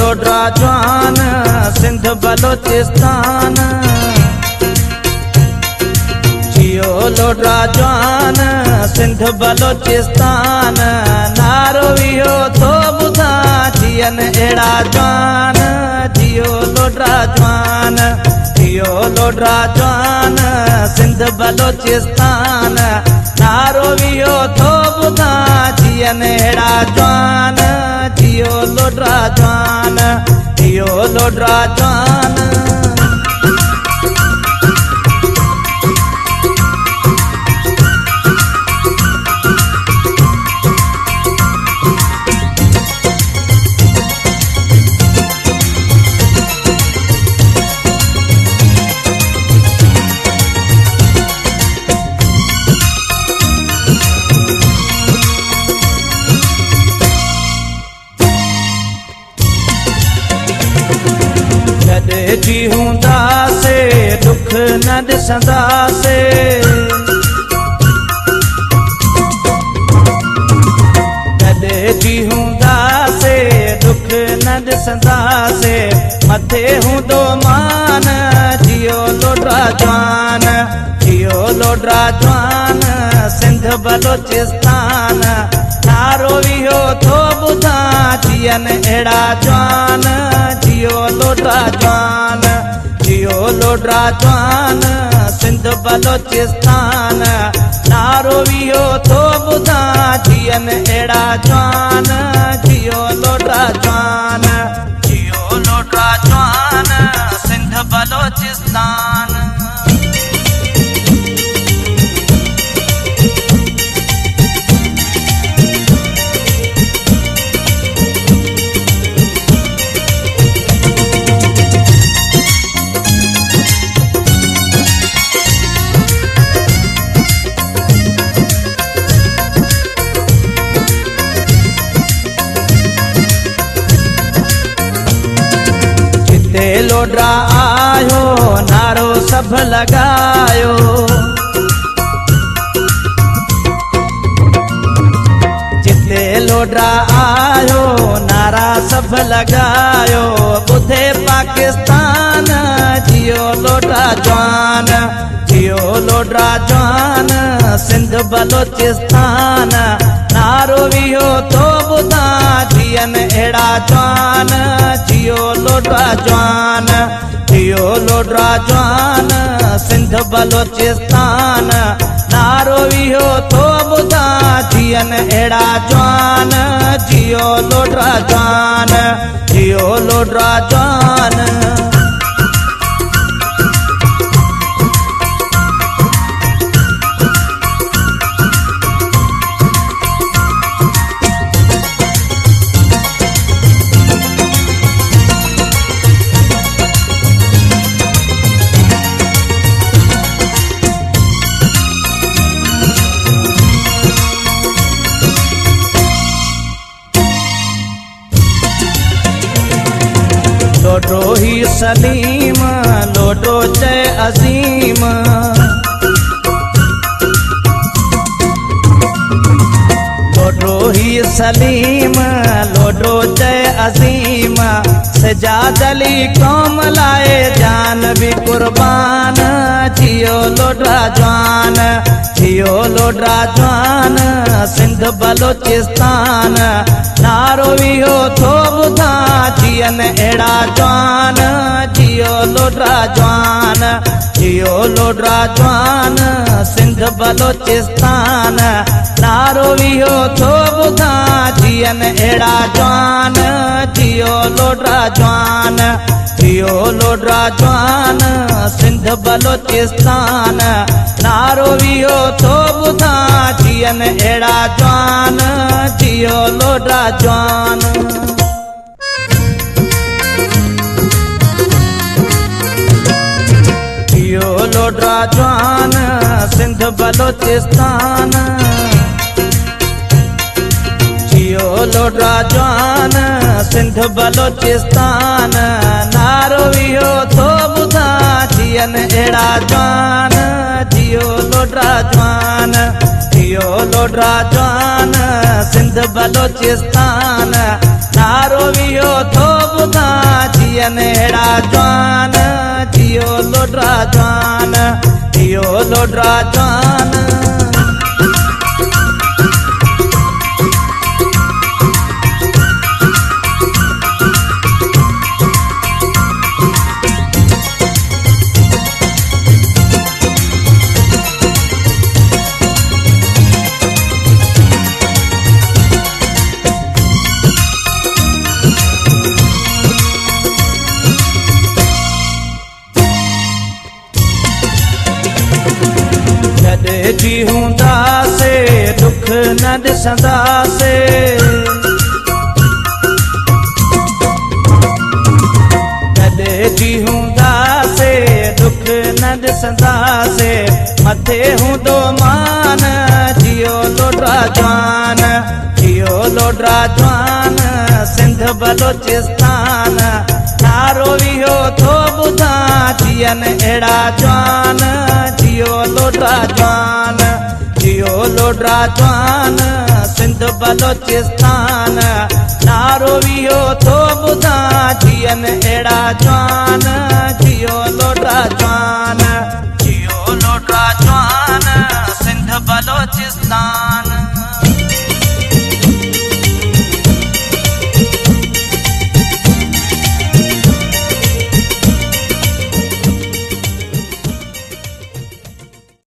लोड्रा जवान सिंध बलोचिस्तान। जियो लोड्रा जवान सिंध बलोचिस्तान। नारो वियो तो बुधा जियन एड़ा जवान। जियो लोड्रा जवान, जियो लोड्रा जवान सिंध बलोचिस्तान। नारो वियो तो बुधा जियन एड़ा जवान। जियो लोड्रा जवान, जियो लोड्रा जवान। जी हूंदा से दुख न ॾिसंदा से। कॾहिं जी हूंदा से दुख न ॾिसंदा से। मथे हूंदो मान जियो लोड्रा जवान। जियो लोड्रा जवान सिंध बलोचिस्तान। नारो वियो थो ॿुधा जियन अहिड़ा जवान। जियो लोड्रा जवान, जियो लोड्रा जवान सिंध बलोचिस्तान। नारो वियो थो ॿुधा जियन अहिड़ा जवान। जियो लोड्रा जवान, जियो लोड्रा जवान सिंध बलोचिस्तान। लोड्रा आयो नारो सब लगायो। जिते लोड्रा आयो नारा सब लगायो। ॿुधे पाकिस्तान जियो लोड्रा जवान। जियो लोड्रा जवान सिंध बलोचिस्तान। नारो वियो तो ॿुधा जियन अहिड़ा जवान। जियो लोड्रा जवान, जियो लोड्रा जवान सिंध बलोचिस्तान। नारो वियो तो ॿुधा जियन अहिड़ा जवान। जियो लोड्रा जवान, जियो लोड्रा जवान। लोड्रो ही सलीम लोड्रो जय अजीम। लोड्रो ही सलीम लोड्रो जय अजीम। सजाद अली कौम लाए जान भी कुर्बान। जियो लोड्रा जवान, जियो लोड्रा जवान सिंध बलोचिस्तान। नारो वियो थो ॿुधा जियन अहिड़ा जवान। जियो लोड्रा जवान, जियो लोड्रा जवान सिंध बलोचिस्तान। नारो वियो थो ॿुधा जियन अहिड़ा जवान। जियो लोड्रा जवान, जियो लोड्रा जवान सिंध बलोचिस्तान। नारो वियो थो ॿुधा जियन अहिड़ा जवान। जियो लोड्रा जवान। जियो लोड्रा जवान सिंध बलोचिस्तान। जियो लोड्रा जवान सिंध बलोचिस्तान। नारो वियो थो ॿुधा जियन अहिड़ा जवान। जियो लोड्रा जवान, जियो लोड्रा जवान सिंध बलोचिस्तान। नारो नारो वियो थो ॿुधां जियन अहिड़ा जवान जियो लोडरा जवान जियो लोडरा जवान जी हूंदासे दुख न ॾिसंदासे कॾहिं जी हूंदासे दुख न ॾिसंदासे मथे हूंदो मान जियो लोडरा जवान जियो लोडरा जवान सिंध बलोचिस्तान नारो वियो थो ॿुधां जियन अहिड़ा जवान जियो लोडरा जवान जियो लोडरा जवान सिंध बलोचिस्तान नारो वियो थो ॿुधां जियन अहिड़ा जवान